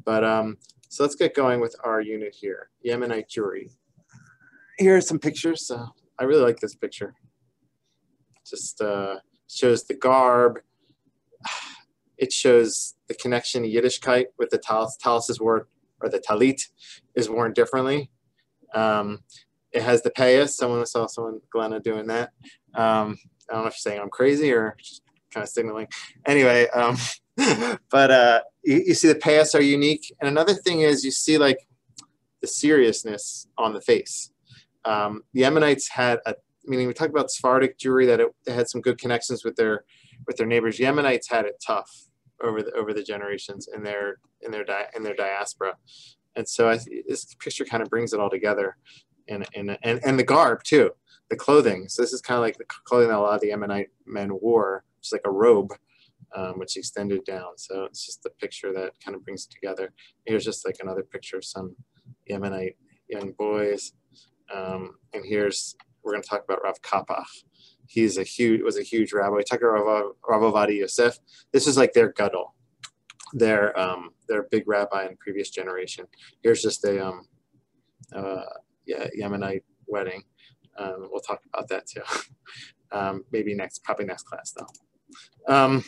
But so let's get going with our unit here, Yemenite Jewry. Here are some pictures. I really like this picture. Just shows the garb. It shows the connection to Yiddishkeit with the talis. Talis is worn, or the talit is worn differently. It has the payas. Someone saw Glenna doing that. I don't know if you're saying I'm crazy or just kind of signaling. Anyway, but you see the payas are unique. And another thing is you see like the seriousness on the face. The Yemenites had meaning we talked about Sephardic Jewry, that they had some good connections with their neighbors. Yemenites had it tough over the generations in their diaspora, and so this picture kind of brings it all together, and the garb too, the clothing. So this is kind of like the clothing that a lot of the Yemenite men wore, just like a robe, which extended down. So it's just a picture that kind of brings it together. Here's just like another picture of some Yemenite young boys, and we're going to talk about Rav Kapach. Was a huge rabbi. We talked about Rav Ovadia Yosef. This is like their gadol, their big rabbi in previous generation. Here's just a Yemenite wedding. We'll talk about that too. Probably next class though.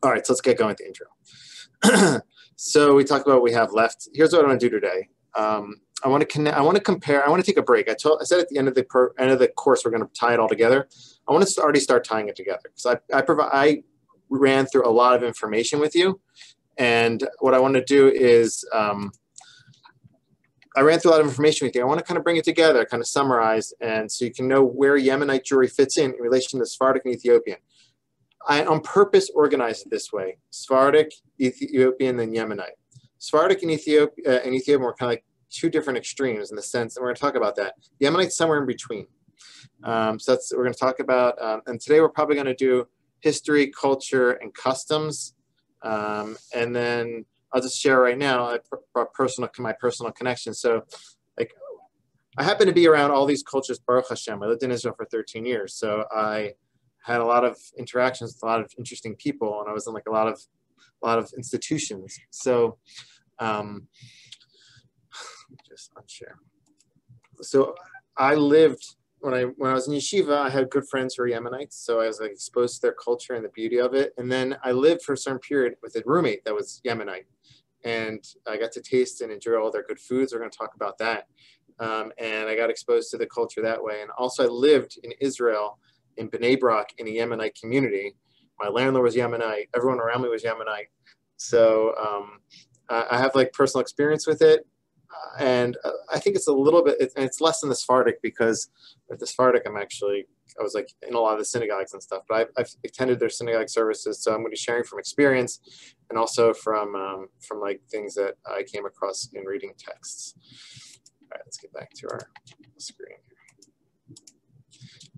All right, so let's get going with the intro. So we talked about what we have left. Here's what I want to do today. I want to compare. I want to take a break. I said at the end of the course we're going to tie it all together. I want to already start tying it together because I ran through a lot of information with you, and what I want to do is I ran through a lot of information with you. I want to kind of bring it together, kind of summarize, and so you can know where Yemenite Jewry fits in relation to Sephardic and Ethiopian. I on purpose organized it this way: Sephardic, Ethiopian, then Yemenite. Sephardic and Ethiopian were kind of like two different extremes in the sense, and we're going to talk about that. Yemenite's somewhere in between. So that's what we're going to talk about. And today we're probably going to do history, culture, and customs. And then I'll just share right now my personal connection. So like, I happen to be around all these cultures, Baruch Hashem. I lived in Israel for 13 years. So I had a lot of interactions with a lot of interesting people, and I was in like a lot of institutions. So just unshare. So I lived when I was in yeshiva. I had good friends who were Yemenites, so I was like exposed to their culture and the beauty of it. And then I lived for a certain period with a roommate that was Yemenite, and I got to taste and enjoy all their good foods. We're going to talk about that, and I got exposed to the culture that way. And also, I lived in Israel in Bnei Brak in a Yemenite community. My landlord was Yemenite. Everyone around me was Yemenite. So I have like personal experience with it. And I think it's a little bit, it's less than the Sephardic, because with the Sephardic, I was like in a lot of the synagogues and stuff, but I've attended their synagogue services. So I'm going to be sharing from experience and also from like things that I came across in reading texts. All right, let's get back to our screen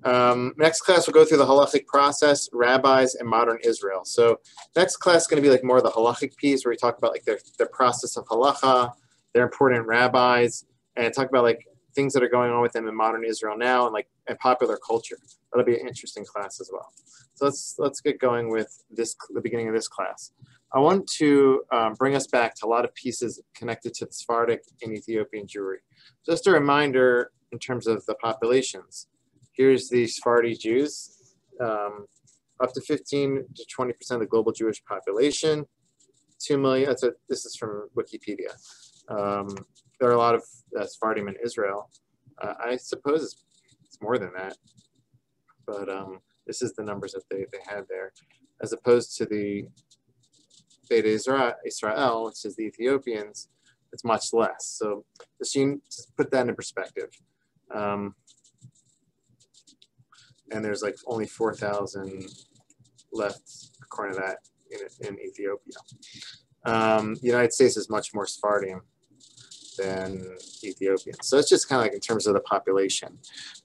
here. Next class, we'll go through the halachic process, rabbis, and modern Israel. So next class is going to be like more of the halachic piece where we talk about like the process of halacha, their important rabbis, and talk about like things that are going on with them in modern Israel now and popular culture. That'll be an interesting class as well. So let's get going with the beginning of this class. I want to bring us back to a lot of pieces connected to the Sephardic and Ethiopian Jewry. Just a reminder in terms of the populations. Here's the Sephardi Jews, up to 15 to 20% of the global Jewish population. 2 million. This is from Wikipedia. There are a lot of Sephardim in Israel. I suppose it's more than that, but this is the numbers that they had there, as opposed to the Beta Israel, which is the Ethiopians. It's much less. So just put that in perspective. And there's like only 4,000 left, according to that, in Ethiopia. The United States is much more Sephardim than Ethiopian. So it's just kind of like in terms of the population.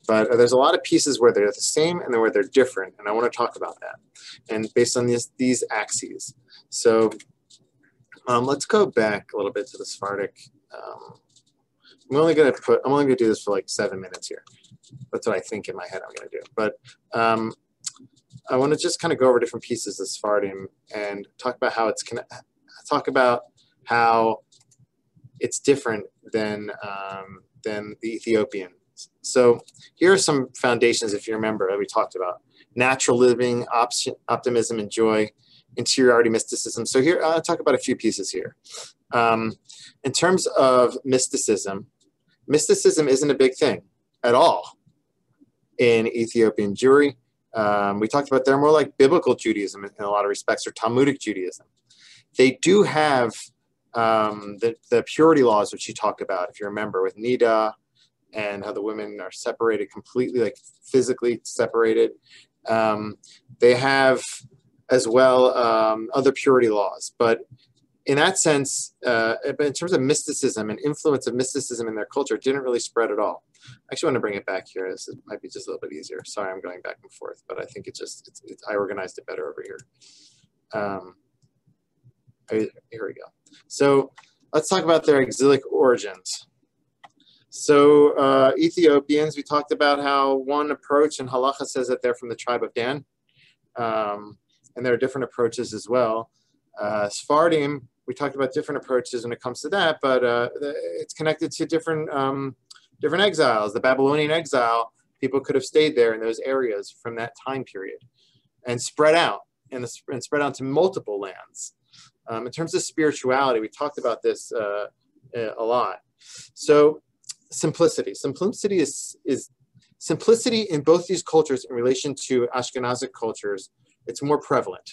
But there's a lot of pieces where they're the same and where they're different. And I want to talk about that. And based on these axes. So let's go back a little bit to the Sephardic. I'm only going to do this for like 7 minutes here. That's what I think in my head I'm going to do. But I want to just kind of go over different pieces of Sephardim and talk about how it's different than the Ethiopian. So here are some foundations, if you remember, that we talked about: natural living, optimism and joy, interiority, mysticism. So here, I'll talk about a few pieces here. In terms of mysticism, mysticism isn't a big thing at all in Ethiopian Jewry. We talked about they're more like biblical Judaism in a lot of respects, or Talmudic Judaism. They do have the purity laws, which you talk about, if you remember, with Nida, and how the women are separated completely, like physically separated. They have as well other purity laws. But in that sense, in terms of mysticism and influence of mysticism in their culture, it didn't really spread at all. I actually want to bring it back here. This might be just a little bit easier. Sorry, I'm going back and forth, but I think I organized it better over here. Here we go. So let's talk about their exilic origins. So Ethiopians, we talked about how one approach in halacha says that they're from the tribe of Dan. And there are different approaches as well. Sephardim, we talked about different approaches when it comes to that, but it's connected to different exiles. The Babylonian exile, people could have stayed there in those areas from that time period and spread out, and spread out to multiple lands. In terms of spirituality, we talked about this a lot. So simplicity is simplicity in both these cultures in relation to Ashkenazic cultures. It's more prevalent.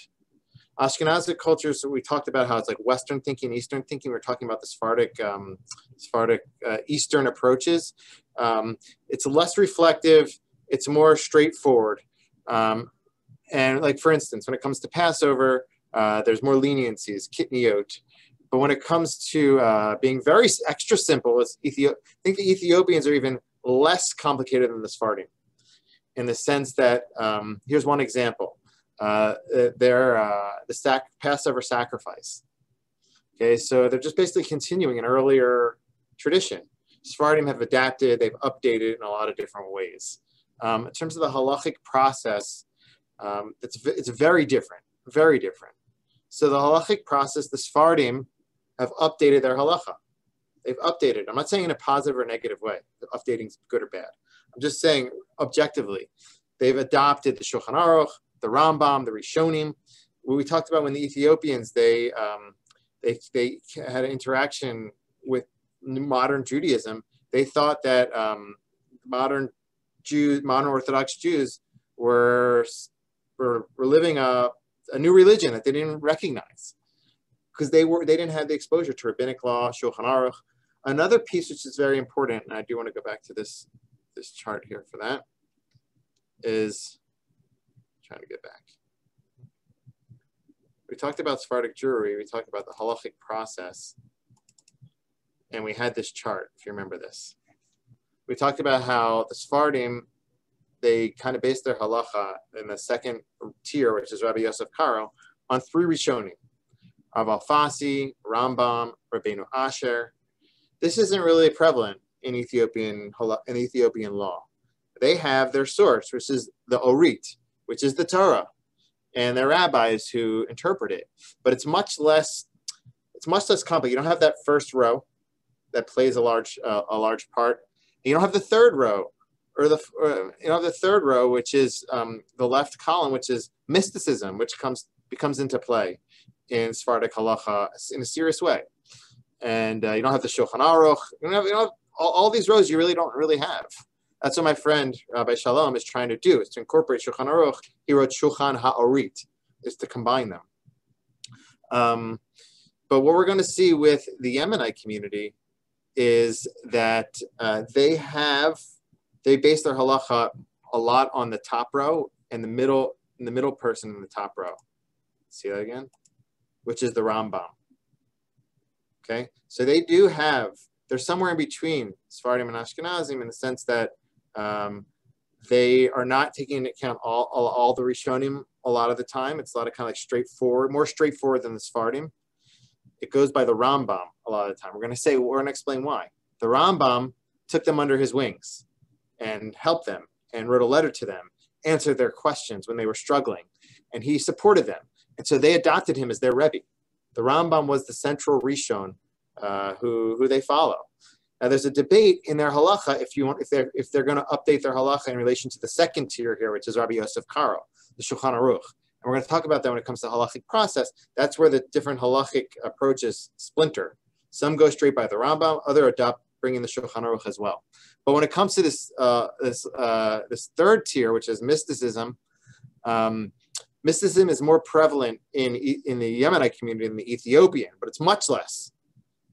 Ashkenazic cultures, we talked about how it's like Western thinking, Eastern thinking. We're talking about the Sephardic Eastern approaches. It's less reflective. It's more straightforward. And like, for instance, when it comes to Passover, there's more leniencies, kitniot. But when it comes to being very extra simple, I think the Ethiopians are even less complicated than the Sephardim, in the sense that, here's one example. The Passover sacrifice. Okay, so they're just basically continuing an earlier tradition. Sephardim have adapted, they've updated in a lot of different ways. In terms of the halachic process, it's very different, very different. So the halachic process, the Sephardim have updated their halacha. They've updated. I'm not saying in a positive or negative way. Updating is good or bad. I'm just saying objectively, they've adopted the Shulchan Aruch, the Rambam, the Rishonim. What we talked about when the Ethiopians, they had an interaction with modern Judaism. They thought that modern Orthodox Jews were living a new religion that they didn't recognize, because they didn't have the exposure to rabbinic law, Shulchan Aruch. Another piece which is very important, and I do want to go back to this chart here for that, is trying to get back. We talked about Sephardic Jewry, we talked about the halachic process, and we had this chart, if you remember this. We talked about how the Sephardim, they kind of based their halacha in the second tier, which is Rabbi Yosef Karo, on three Rishonim: Rav Alfasi, Rambam, Rabbeinu Asher. This isn't really prevalent in Ethiopian law. They have their source, which is the Orit, which is the Torah, and their rabbis who interpret it. But it's much less complicated. You don't have that first row that plays a large part. You don't have the third row, or you know, the third row, which is the left column, which is mysticism, which becomes into play in Sephardic halacha in a serious way. And you don't have the Shulchan Aruch. You don't have all these rows. You really don't have. That's what my friend Rabbi Shalom is trying to do, is to incorporate Shulchan Aruch. He wrote Shulchan HaOrit, is to combine them. But what we're going to see with the Yemenite community is that they base their halacha a lot on the top row and the middle person in the top row. See that again? Which is the Rambam. Okay, so they're somewhere in between Sephardim and Ashkenazim in the sense that they are not taking into account all the Rishonim a lot of the time. It's a lot of kind of like straightforward, more straightforward than the Sephardim. It goes by the Rambam a lot of the time. We're going to explain why. The Rambam took them under his wings and helped them and wrote a letter to them, answered their questions when they were struggling, and he supported them. And so they adopted him as their Rebbe. The Rambam was the central Rishon who they follow. Now, there's a debate in their halacha if they're going to update their halacha in relation to the second tier here, which is Rabbi Yosef Karo, the Shulchan Aruch. And we're going to talk about that when it comes to halachic process. That's where the different halachic approaches splinter. Some go straight by the Rambam, other adopt bringing the Shulchan Aruch as well. But when it comes to this third tier, which is mysticism, mysticism is more prevalent in the Yemenite community than the Ethiopian, but it's much less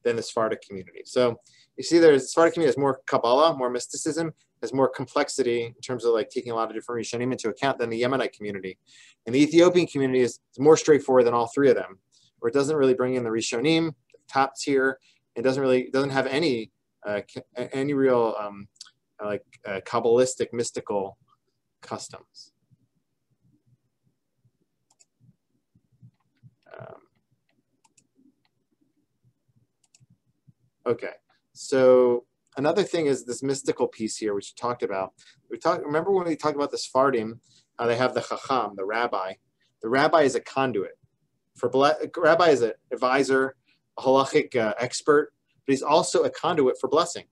than the Sephardic community. So you see, the Sephardic community has more Kabbalah, more mysticism, has more complexity in terms of like taking a lot of different Rishonim into account than the Yemenite community. And the Ethiopian community is more straightforward than all three of them, where it doesn't really bring in the Rishonim, the top tier. It doesn't have any real Kabbalistic mystical customs. Okay, so another thing is this mystical piece here, which we talked about. Remember when we talked about the Sephardim, they have the Chacham, the rabbi. The rabbi is a conduit. Rabbi is an advisor, a halachic expert, but he's also a conduit for blessing,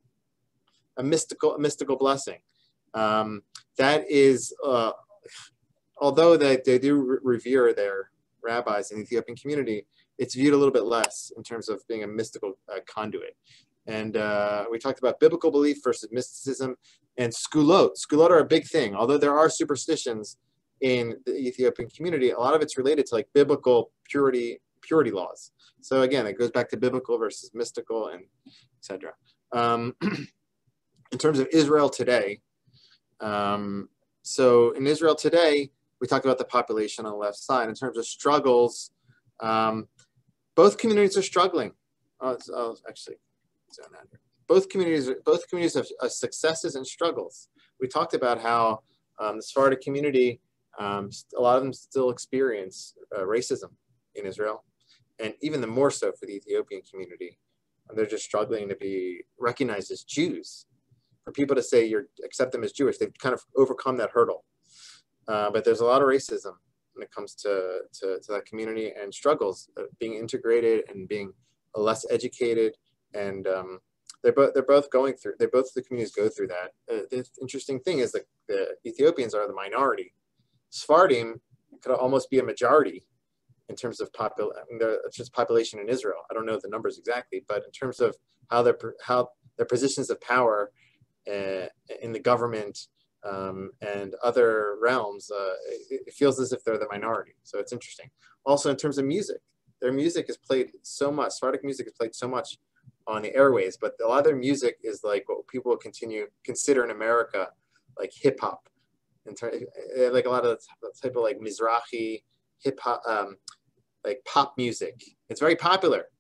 a mystical blessing. That is, although they do revere their rabbis in the Ethiopian community, it's viewed a little bit less in terms of being a mystical conduit. And we talked about biblical belief versus mysticism, and skulot. Skulot are a big thing. Although there are superstitions in the Ethiopian community, a lot of it's related to like biblical purity laws. So again, it goes back to biblical versus mystical, and etc. In terms of Israel today, so in Israel today, we talked about the population on the left side. In terms of struggles, both communities are struggling. Actually, both communities have successes and struggles. We talked about how the Sephardic community, a lot of them still experience racism in Israel, and even more so for the Ethiopian community. They're just struggling to be recognized as Jews. For people to say accept them as Jewish, they've kind of overcome that hurdle. But there's a lot of racism when it comes to that community, and struggles being integrated and being less educated, and both the communities go through that. The interesting thing is that the Ethiopians are the minority. Sephardim could almost be a majority in terms of population in Israel. I don't know the numbers exactly, but in terms of how their positions of power in the government and other realms, it feels as if they're the minority. So it's interesting. Also, in terms of music, their music is played so much. Sephardic music is played so much on the airways, but a lot of their music is like what people consider in America like hip hop. Like a lot of the type of like Mizrahi hip hop, like pop music. It's very popular,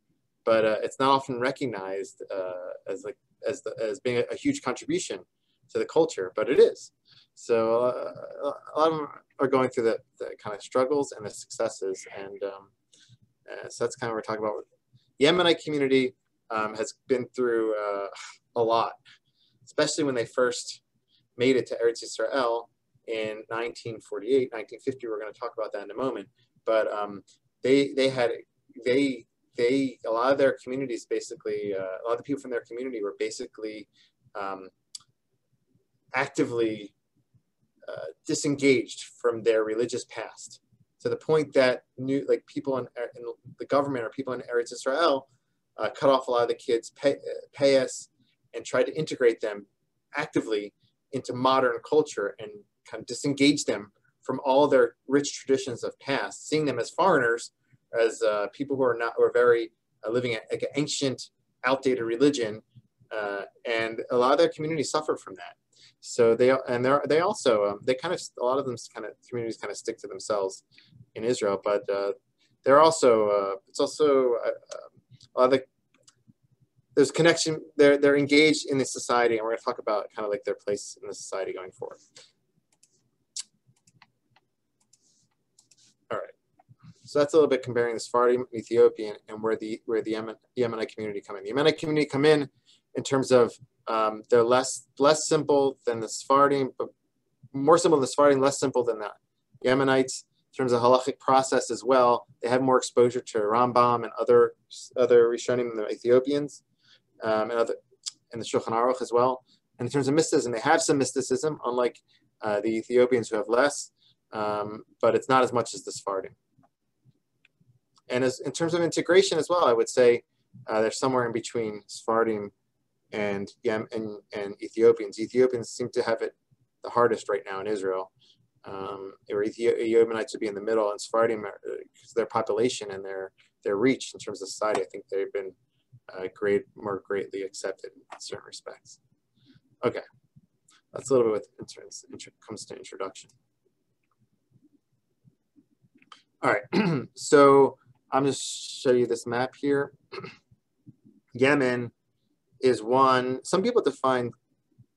but it's not often recognized as being a huge contribution to the culture, but it is. So a lot of them are going through the kind of struggles and the successes, and so that's kind of what we're talking about. The Yemenite community has been through a lot, especially when they first made it to Eretz Yisrael in 1948, 1950. We're going to talk about that in a moment, but a lot of their communities basically, a lot of the people from their community were basically actively disengaged from their religious past, to the point that people in the government or people in Eretz Yisrael cut off a lot of the kids' payas and tried to integrate them actively into modern culture and kind of disengage them from all their rich traditions of past, seeing them as foreigners, as people who are very living like an ancient, outdated religion, and a lot of their communities suffered from that. So a lot of them communities kind of stick to themselves in Israel, but they're also it's also a lot of there's connection. They're engaged in the society, and we're going to talk about kind of like their place in the society going forward. All right. So that's a little bit comparing the Sephardim, Ethiopian, and where the Yemenite community come in. The Yemenite community come in terms of they're less simple than the Sephardim, but more simple than the Sephardim, less simple than the Yemenites. terms of halachic process as well, they have more exposure to Rambam and other Rishonim than the Ethiopians, and the Shulchan Aruch as well. And in terms of mysticism, they have some mysticism, unlike the Ethiopians who have less, but it's not as much as the Sephardim. And in terms of integration as well, I would say they're somewhere in between Sephardim and Ethiopians. Ethiopians seem to have it the hardest right now in Israel. Or Yemenites would be in the middle, and Sephardim, because their population and their reach in terms of society, I think they've been more greatly accepted in certain respects. Okay, that's a little bit when it comes to introduction. All right, so I'm just show you this map here. Yemen is one. Some people define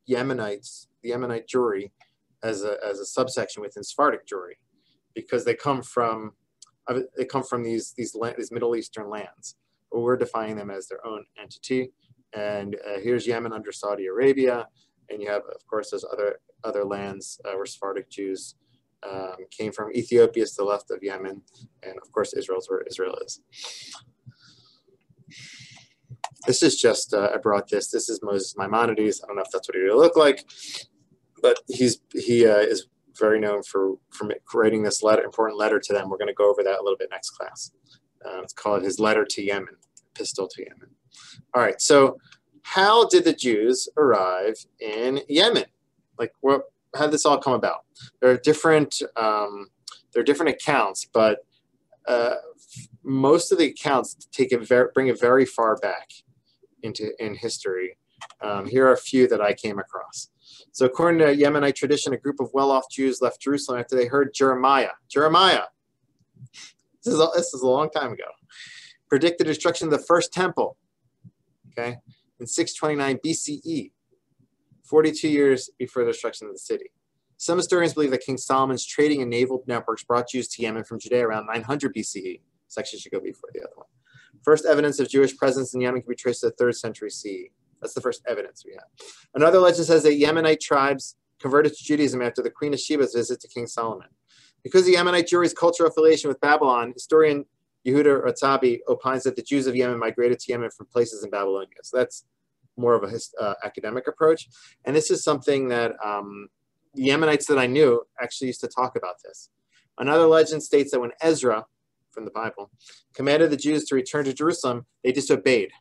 Yemenites, the Yemenite Jewry, as a subsection within Sephardic Jewry, because they come from these Middle Eastern lands. But we're defining them as their own entity. And here's Yemen under Saudi Arabia, and you have, of course, those other lands where Sephardic Jews came from. Ethiopia is to the left of Yemen, and of course Israel's where Israel is. This is just, I brought this. This is Moses Maimonides. I don't know if that's what he would look like, but he is very known for writing this important letter to them. We're going to go over that a little bit next class. It's called his letter to Yemen, epistle to Yemen. All right, so how did the Jews arrive in Yemen? Like, how did this all come about? There are different accounts, but most of the accounts bring it very far back in history. Here are a few that I came across. So according to Yemenite tradition, a group of well-off Jews left Jerusalem after they heard Jeremiah. This is a long time ago. Predicted destruction of the first temple, okay, in 629 BCE, 42 years before the destruction of the city. Some historians believe that King Solomon's trading and naval networks brought Jews to Yemen from Judea around 900 BCE. This actually should go before the other one. First evidence of Jewish presence in Yemen can be traced to the 3rd century CE. That's the first evidence we have. Another legend says that Yemenite tribes converted to Judaism after the Queen of Sheba's visit to King Solomon. Because the Yemenite Jewry's cultural affiliation with Babylon, historian Yehuda Ratzabi opines that the Jews of Yemen migrated to Yemen from places in Babylonia. So that's more of a academic approach. And this is something that the Yemenites that I knew actually used to talk about this. Another legend states that when Ezra, from the Bible, commanded the Jews to return to Jerusalem, they disobeyed.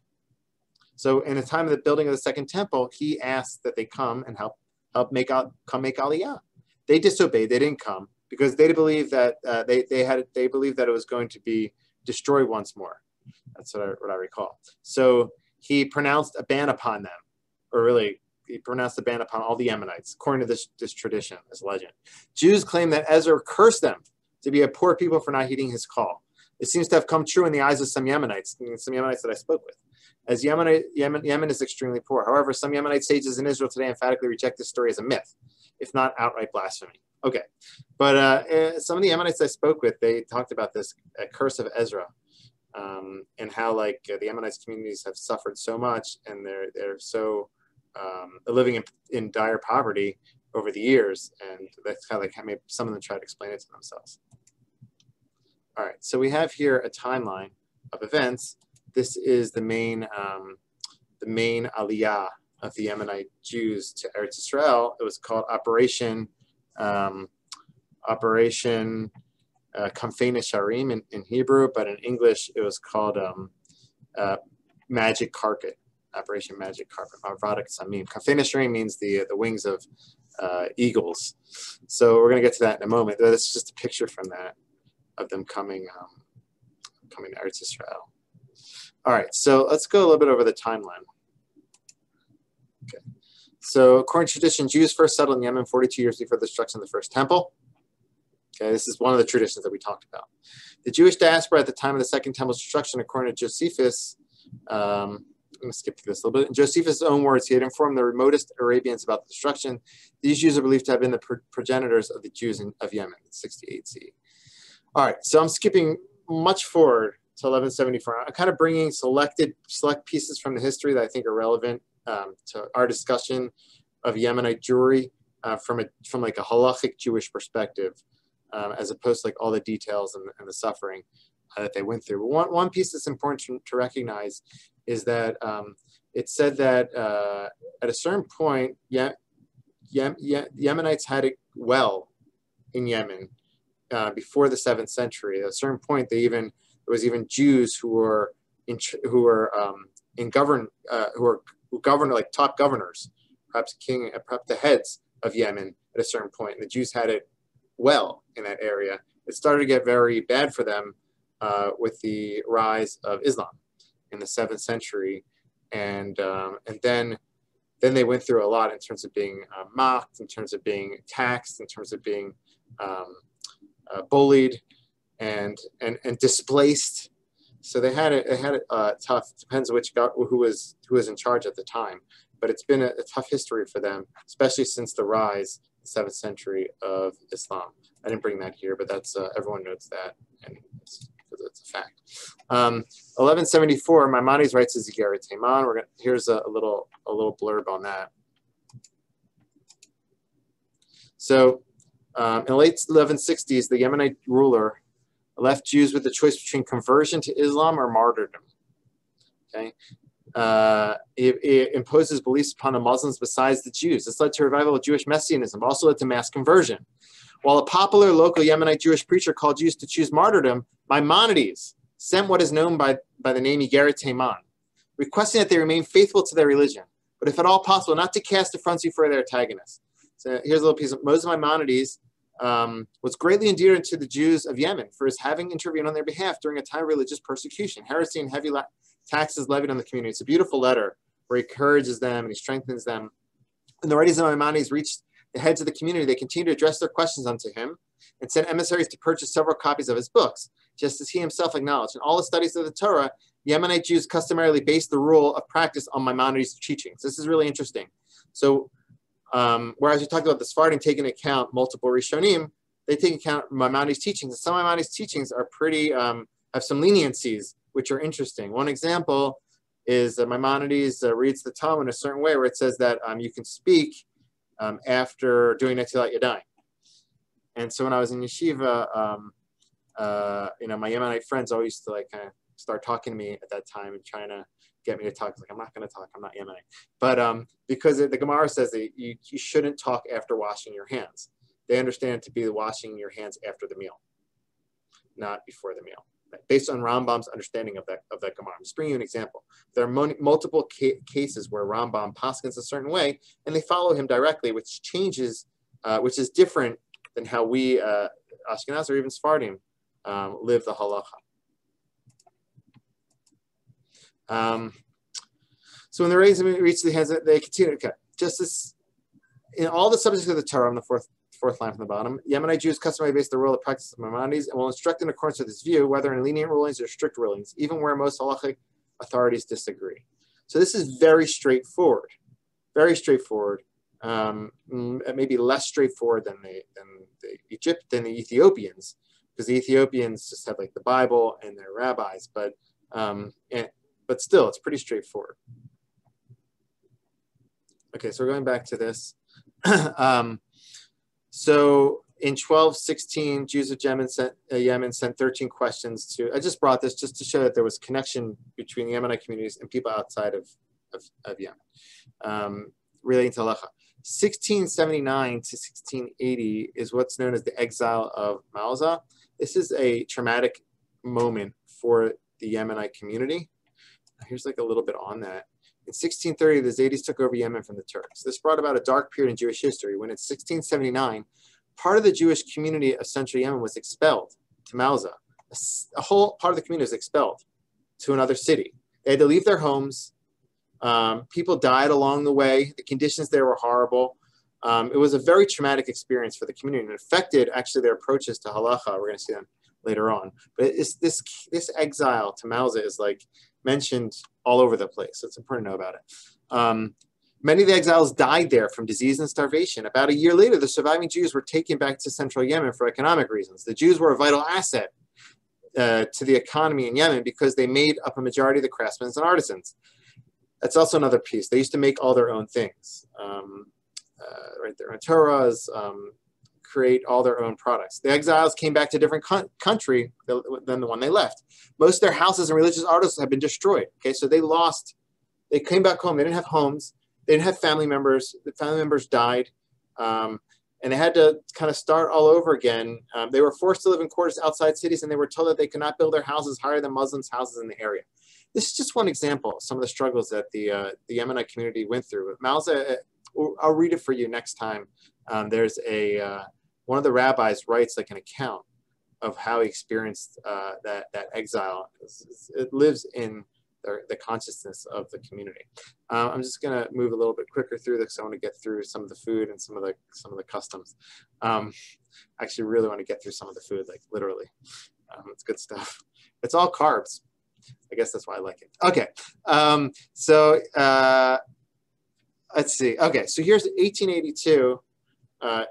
So in the time of the building of the second temple, he asked that they come and help make Aliyah. They disobeyed. They didn't come because they believed that they believed that it was going to be destroyed once more. That's what I recall. So he pronounced a ban upon them, or really, he pronounced a ban upon all the Yemenites, according to this tradition, this legend. Jews claim that Ezra cursed them to be a poor people for not heeding his call. It seems to have come true in the eyes of some Yemenites that I spoke with, as Yemen is extremely poor. However, some Yemenite sages in Israel today emphatically reject this story as a myth, if not outright blasphemy. Okay, but some of the Yemenites I spoke with, they talked about this curse of Ezra, and how like the Yemenite communities have suffered so much, and they're so living in dire poverty over the years, and that's kind of like some of them try to explain it to themselves. All right, so we have here a timeline of events. This is the main aliyah of the Yemenite Jews to Eretz Israel. It was called Operation Kamfei Nesharim in Hebrew, but in English it was called Magic Carpet. Operation Magic Carpet. Marvadak Samim. Kamfei Nesharim means the wings of eagles. So we're going to get to that in a moment. That's just a picture from that of them coming to Eretz Israel. All right, so let's go a little bit over the timeline. Okay, so according to tradition, Jews first settled in Yemen 42 years before the destruction of the first temple. Okay, this is one of the traditions that we talked about. The Jewish diaspora at the time of the second temple's destruction, according to Josephus, I'm going to skip through this a little bit. In Josephus' own words, he had informed the remotest Arabians about the destruction. These Jews are believed to have been the progenitors of the Jews of Yemen, 68 CE. All right, so I'm skipping much forward to 1174. I'm kind of bringing select pieces from the history that I think are relevant to our discussion of Yemenite Jewry from like a halachic Jewish perspective. as opposed to like all the details and the suffering that they went through. But one piece that's important to recognize is that it said that at a certain point, Yemenites had it well in Yemen before the 7th century. At a certain point, there was even Jews who governed like top governors, perhaps the heads of Yemen at a certain point. And the Jews had it well in that area. It started to get very bad for them with the rise of Islam in the 7th century, and then they went through a lot in terms of being mocked, in terms of being taxed, in terms of being bullied and displaced. So they had it tough. It depends who was in charge at the time, but it's been a tough history for them, especially since the rise in the 7th century of Islam. I didn't bring that here, but that's everyone notes that, and because it's a fact. 1174, Maimonides writes as Yemenite Jewry. Here's a little blurb on that. So in the late 1160s, the Yemenite ruler left Jews with the choice between conversion to Islam or martyrdom. Okay, it imposes beliefs upon the Muslims besides the Jews. This led to a revival of Jewish messianism, but also led to mass conversion. While a popular local Yemenite Jewish preacher called Jews to choose martyrdom, Maimonides sent what is known by the name Yemenite Jewry, requesting that they remain faithful to their religion, but if at all possible, not to cast affronts before their antagonists. So here's a little piece of Moses Maimonides was greatly endeared to the Jews of Yemen for his having intervened on their behalf during a time of religious persecution, heresy, and heavy taxes levied on the community. It's a beautiful letter where he encourages them and he strengthens them. When the writings of Maimonides reached the heads of the community, they continued to address their questions unto him and sent emissaries to purchase several copies of his books, just as he himself acknowledged. In all the studies of the Torah, Yemenite Jews customarily based the rule of practice on Maimonides' teachings. This is really interesting. So whereas we talked about the Sephardim taking into account multiple Rishonim, they take into account Maimonides' teachings. And some Maimonides' teachings are pretty, have some leniencies, which are interesting. One example is Maimonides reads the Talmud in a certain way where it says that you can speak after doing Netilat Yadayim. And so when I was in yeshiva, my Yemenite friends always used to like kind of start talking to me at that time and trying to get me to talk. Like, I'm not going to talk. I'm not Yemenite. But because the Gemara says that you shouldn't talk after washing your hands. They understand it to be washing your hands after the meal, not before the meal. Based on Rambam's understanding of that Gemara. I'm just bringing you an example. There are multiple cases where Rambam paskins a certain way, and they follow him directly, which changes, which is different than how we, Ashkenaz or even Sephardim, live the halacha. So when the rays reach the hands, they continue. Okay, just as in all the subjects of the Torah, on the fourth line from the bottom, Yemenite Jews customarily base the rule of practice of Maimonides and will instruct in accordance with this view, whether in lenient rulings or strict rulings, even where most halachic authorities disagree. So this is very straightforward, very straightforward. Maybe less straightforward than the Ethiopians, because the Ethiopians just have like the Bible and their rabbis, but still, it's pretty straightforward. Okay, so we're going back to this. So in 1216, Jews of Yemen sent 13 questions to. I just brought this just to show that there was connection between the Yemenite communities and people outside of Yemen relating to halacha. 1679 to 1680 is what's known as the exile of Malza. This is a traumatic moment for the Yemenite community. Here's like a little bit on that. In 1630, the Zaydis took over Yemen from the Turks. This brought about a dark period in Jewish history when in 1679, part of the Jewish community of central Yemen was expelled to Malza. A whole part of the community was expelled to another city. They had to leave their homes. People died along the way. The conditions there were horrible. It was a very traumatic experience for the community and affected actually their approaches to halacha. We're going to see them later on. But this exile to Malza is like mentioned all over the place. So it's important to know about it. Many of the exiles died there from disease and starvation. About a year later, the surviving Jews were taken back to central Yemen for economic reasons. The Jews were a vital asset to the economy in Yemen because they made up a majority of the craftsmen and artisans. That's also another piece. They used to make all their own things. Right there in Torahs, create all their own products. The exiles came back to a different country than the one they left. Most of their houses and religious articles have been destroyed. Okay, so they came back home. They didn't have homes. They didn't have family members. The family members died. And they had to kind of start all over again. They were forced to live in quarters outside cities, and they were told that they could not build their houses higher than Muslims' houses in the area. This is just one example of some of the struggles that the Yemenite community went through. I'll read it for you next time. There's one of the rabbis writes like an account of how he experienced that exile. It lives in the consciousness of the community. I'm just gonna move a little bit quicker through this. I want to get through some of the food and some of the customs. I actually really want to get through some of the food, like literally. It's good stuff. It's all carbs. I guess that's why I like it. Okay, let's see. Okay, so here's 1882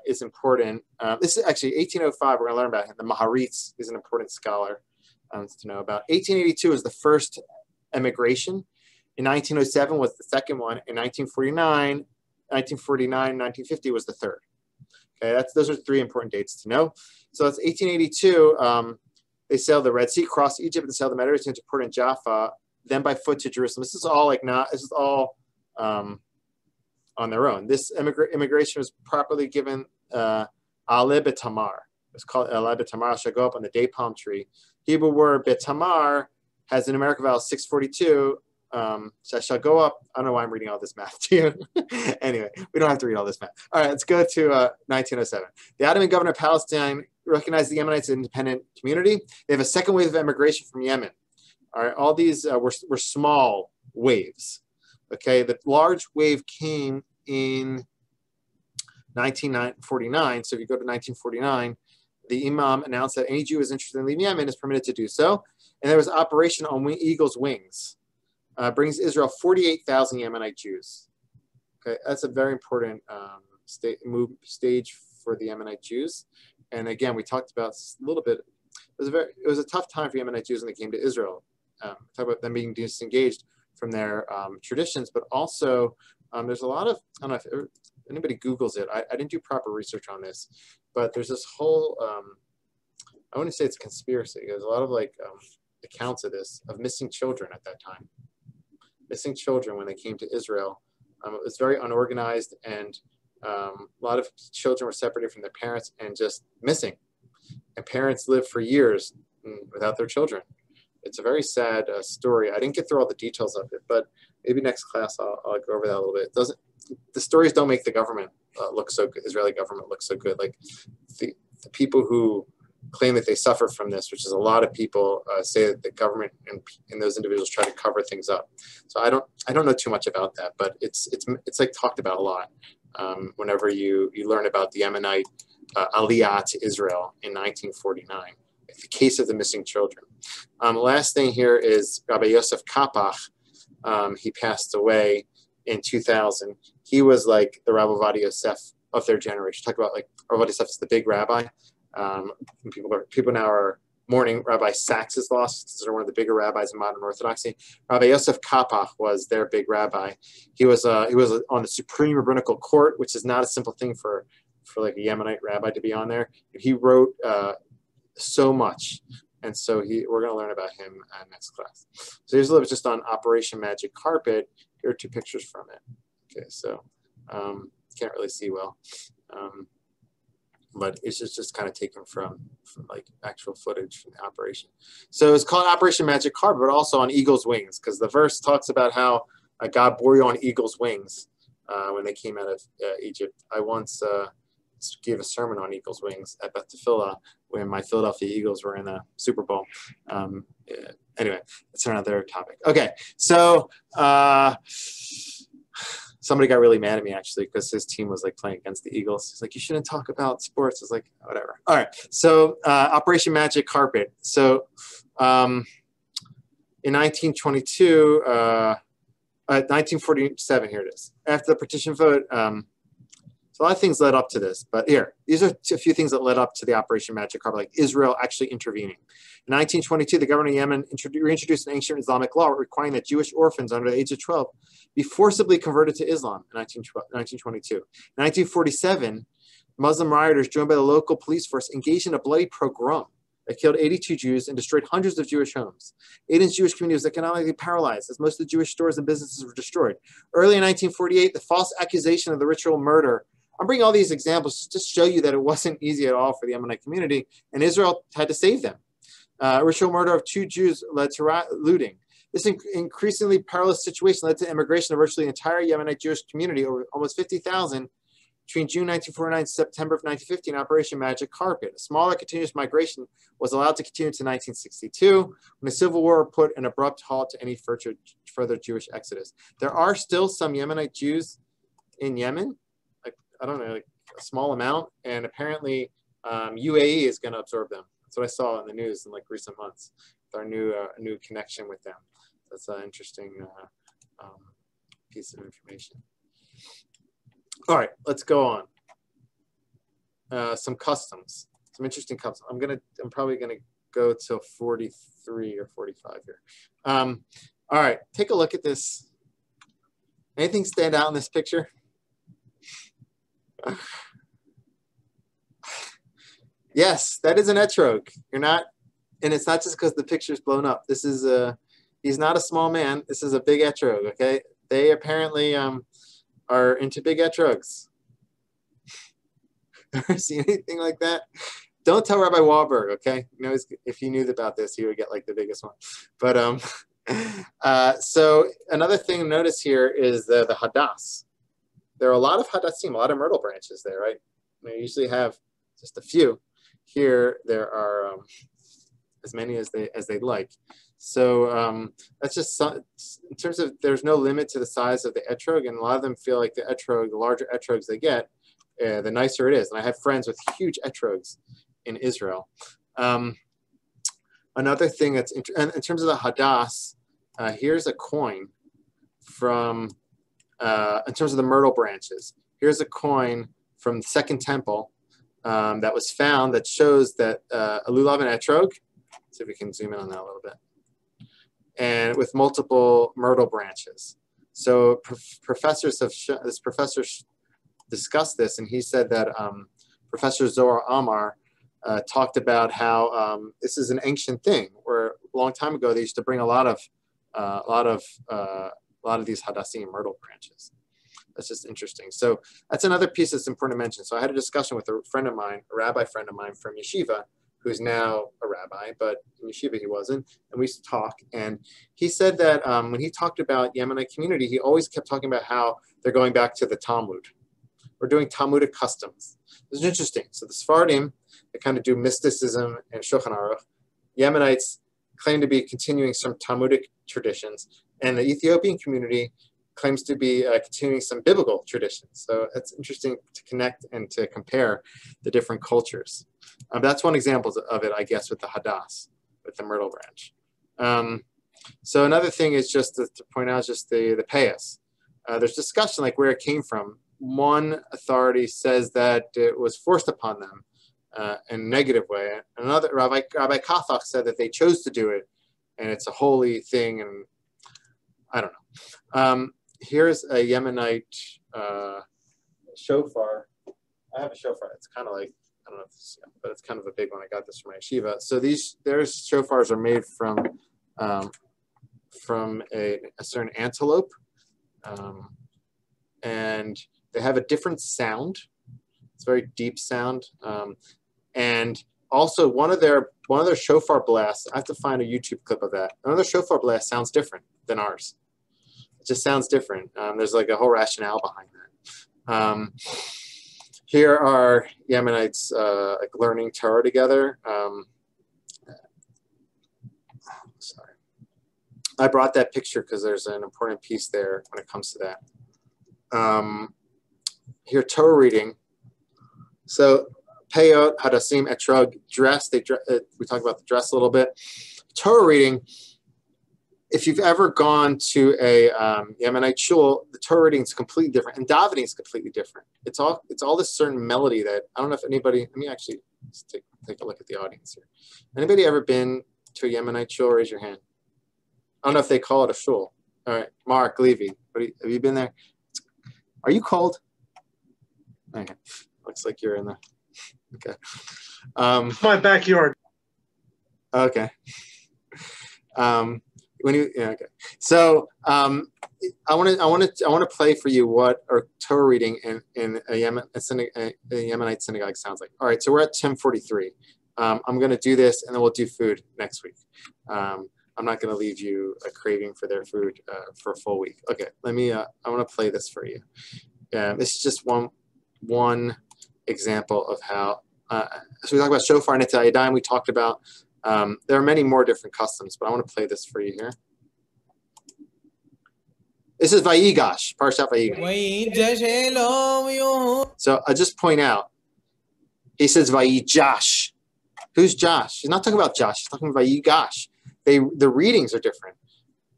is important. This is actually 1805. We're gonna learn about him. The Maharitz is an important scholar to know about. 1882 is the first emigration. In 1907 was the second one. In 1949, 1950 was the third. Okay, those are three important dates to know. So that's 1882. They sailed the Red Sea, crossed Egypt, and sailed the Mediterranean to port in Jaffa, then by foot to Jerusalem. This is all on their own. This immigration was properly given Ale Betamar. It's called Ale Betamar. Shall go up on the day palm tree. Hebrew word Betamar has an numerical value of 642. So I shall go up. I don't know why I'm reading all this math to you. Anyway, we don't have to read all this math. All right, let's go to 1907. The Ottoman governor of Palestine recognized the Yemenites as an independent community. They have a second wave of emigration from Yemen. All right, all these were small waves. Okay, the large wave came in 1949. So if you go to 1949, the Imam announced that any Jew who is interested in leaving Yemen is permitted to do so. And there was Operation on Eagle's Wings. Brings Israel 48,000 Yemenite Jews. Okay, that's a very important stage for the Yemenite Jews. And again, we talked about a little bit. It was a tough time for Yemenite Jews when they came to Israel. Talk about them being disengaged from their traditions, but also there's a lot of, I don't know if anybody Googles it. I didn't do proper research on this, but there's this whole, I wouldn't say it's a conspiracy. There's a lot of accounts of this, of missing children at that time. Missing children when they came to Israel. It was very unorganized, and a lot of children were separated from their parents and just missing. And parents lived for years without their children. It's a very sad story. I didn't get through all the details of it, but maybe next class I'll go over that a little bit. The stories don't make the government look so good, Israeli government look so good. Like the people who claim that they suffer from this, which is a lot of people say that the government and those individuals try to cover things up. So I don't know too much about that, but it's like talked about a lot whenever you learn about the Yemenite Aliyah to Israel in 1949. The case of the missing children. Last thing here is Rabbi Yosef Kapach. He passed away in 2000. He was like the Rabbi Ovadia Yosef of their generation. Talk about like Rabbi Yosef is the big rabbi. People now are mourning Rabbi Sachs's loss. They're one of the bigger rabbis in modern Orthodoxy. Rabbi Yosef Kapach was their big rabbi. He was on the Supreme Rabbinical Court, which is not a simple thing for like a Yemenite rabbi to be on there. He wrote so much, and so we're going to learn about him next class. So here's a little bit just on Operation Magic Carpet. Here are two pictures from it. Okay, so can't really see well, but it's just kind of taken from like actual footage from the operation. So it's called Operation Magic Carpet, but also on eagle's wings, because the verse talks about how God bore you on eagle's wings when they came out of Egypt. I once gave a sermon on eagle's wings at Beth Tfiloh when my Philadelphia Eagles were in the Super Bowl. Anyway, that's another topic. Okay, so somebody got really mad at me actually because his team was like playing against the Eagles. He's like, you shouldn't talk about sports. I was like, whatever. All right, so Operation Magic Carpet. So in 1922, 1947, here it is. After the partition vote, so a lot of things led up to this, but here, these are a few things that led up to the Operation Magic Carpet, like Israel actually intervening. In 1922, the government of Yemen reintroduced an ancient Islamic law requiring that Jewish orphans under the age of 12 be forcibly converted to Islam in 1922. In 1947, Muslim rioters joined by the local police force engaged in a bloody pogrom that killed 82 Jews and destroyed hundreds of Jewish homes. Aiden's Jewish community was economically paralyzed as most of the Jewish stores and businesses were destroyed. Early in 1948, the false accusation of the ritual murder. I'm bringing all these examples just to show you that it wasn't easy at all for the Yemenite community, and Israel had to save them. Ritual murder of 2 Jews led to looting. This increasingly perilous situation led to immigration of virtually the entire Yemenite Jewish community, over almost 50,000, between June 1949 and September of 1950 in Operation Magic Carpet. A smaller continuous migration was allowed to continue to 1962, when the Civil War put an abrupt halt to any further Jewish exodus. There are still some Yemenite Jews in Yemen, like, I don't know, like a small amount, and apparently UAE is going to absorb them. That's what I saw in the news in like recent months, with our new connection with them. That's an interesting piece of information. All right, let's go on. Some customs, some interesting customs. I'm probably gonna go till 43 or 45 here. All right, take a look at this. Anything stand out in this picture? Yes, that is an etrog. You're not, and it's not just because the picture's blown up. This is he's not a small man. This is a big etrog. Okay, they apparently are into big etrogs. Ever seen anything like that? Don't tell Rabbi Wahlberg, okay? You know, if he knew about this, he would get like the biggest one. But so another thing to notice here is the hadass. There are a lot of hadassim, a lot of myrtle branches there, right? They usually have just a few. Here there are as many as they'd like. So that's just some, in terms of, there's no limit to the size of the etrog, and a lot of them feel like the etrog, the larger etrogs they get, the nicer it is. And I have friends with huge etrogs in Israel. Another thing that's in terms of the hadass, here's a coin from, in terms of the myrtle branches, here's a coin from the Second Temple that was found that shows that a lulav and etrog. See if we can zoom in on that a little bit. And with multiple myrtle branches. So professors have this professor discussed this, and he said that Professor Zohar Amar talked about how this is an ancient thing, where a long time ago they used to bring a lot of these hadassim myrtle branches. That's just interesting. So that's another piece that's important to mention. So I had a discussion with a friend of mine, a rabbi friend of mine from yeshiva, who's now a rabbi, but in yeshiva he wasn't. And we used to talk, and he said that when he talked about Yemenite community, he always kept talking about how they're going back to the Talmud. We're doing Talmudic customs. This is interesting. So the Sephardim, they kind of do mysticism and Shulchan Aruch. Yemenites claim to be continuing some Talmudic traditions, and the Ethiopian community claims to be continuing some biblical traditions. So it's interesting to connect and to compare the different cultures. That's one example of it, I guess, with the hadass, with the myrtle branch. So another thing is just to point out just the payas. There's discussion like where it came from. One authority says that it was forced upon them in a negative way. Another, Rabbi Kathach, said that they chose to do it, and it's a holy thing, and I don't know. Here's a Yemenite shofar. I have a shofar. It's kind of like, I don't know if this is, but it's kind of a big one. I got this from my yeshiva. So their shofars are made from a certain antelope, and they have a different sound. It's a very deep sound, and also one of their shofar blasts. I have to find a YouTube clip of that. Another shofar blast sounds different than ours. It just sounds different. There's like a whole rationale behind that. Here are Yemenites like learning Torah together. Sorry, I brought that picture because there's an important piece there when it comes to that. Here, Torah reading. So, peyot, hadassim, etrog, dress. We talked about the dress a little bit. Torah reading. If you've ever gone to a Yemenite shul, the Torah reading is completely different, and davening is completely different. It's all this certain melody that I don't know if anybody. Let me actually take a look at the audience here. Anybody ever been to a Yemenite shul? Raise your hand. I don't know if they call it a shul. All right, Mark Levy, have you been there? Are you cold? Okay. Looks like you're in the, okay. My backyard. Okay. Okay. So I want to play for you what our Torah reading in a Yemenite synagogue sounds like. All right, so we're at 10:43. I'm going to do this, and then we'll do food next week. I'm not going to leave you a craving for their food for a full week. Okay, let me. I want to play this for you. This is just one example of how. So we talked about shofar and Netilat Yadayim. We talked about. There are many more different customs, but I want to play this for you here. This is Vayigash, Parshat Vayigash. So I just point out, he says Vayijash. Who's Josh? He's not talking about Josh. He's talking about Vayigash. The readings are different.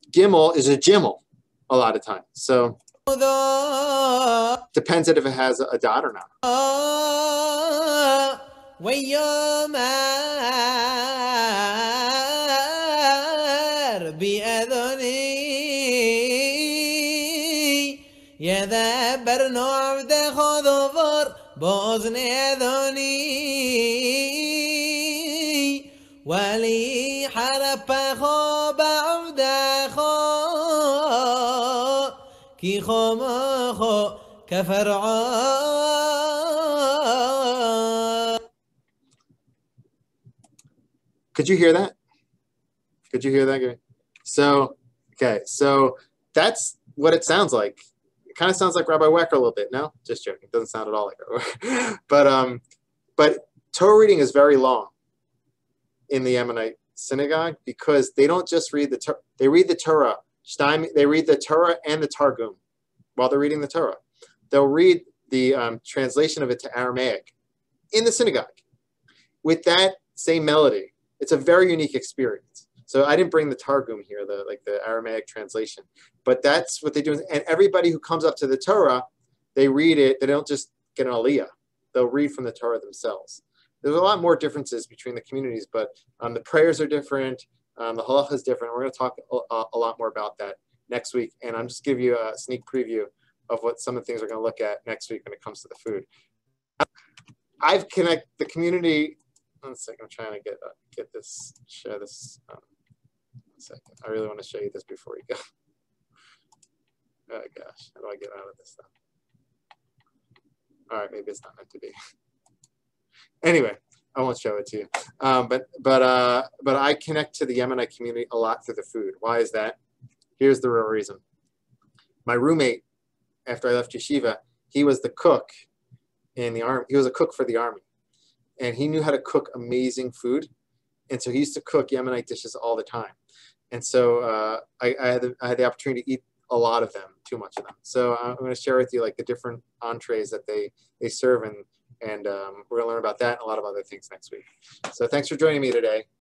Gimel is a Gimel a lot of times. So depends if it has a dot or not. ولي حربخ بعودخ كي خمخ كفرعون. Could you hear that? Could you hear that, Gary? So, okay, so that's what it sounds like. It kind of sounds like Rabbi Wecker a little bit. No, just joking. It doesn't sound at all like Rabbi Wecker. But Torah reading is very long in the Yemenite synagogue because they don't just read the Torah. They read the Torah. They read the Torah and the Targum while they're reading the Torah. They'll read the translation of it to Aramaic in the synagogue with that same melody. It's a very unique experience. So I didn't bring the Targum here, the Aramaic translation, but that's what they do. And everybody who comes up to the Torah, they read it. They don't just get an aliyah. They'll read from the Torah themselves. There's a lot more differences between the communities, but the prayers are different. The halacha is different. We're going to talk a lot more about that next week. And I'm just giving you a sneak preview of what some of the things we're going to look at next week when it comes to the food. I've connected the community. One second, I'm trying to get this, share this. One second. I really want to show you this before we go. Oh gosh, how do I get out of this stuff? All right, maybe it's not meant to be. Anyway, I won't show it to you. But I connect to the Yemenite community a lot through the food. Why is that? Here's the real reason. My roommate, after I left yeshiva, he was the cook in the army. He was a cook for the army, and he knew how to cook amazing food. And so he used to cook Yemenite dishes all the time. And so I had the opportunity to eat a lot of them, too much of them. So I'm going to share with you like the different entrees that they serve, and we're going to learn about that and a lot of other things next week. So thanks for joining me today.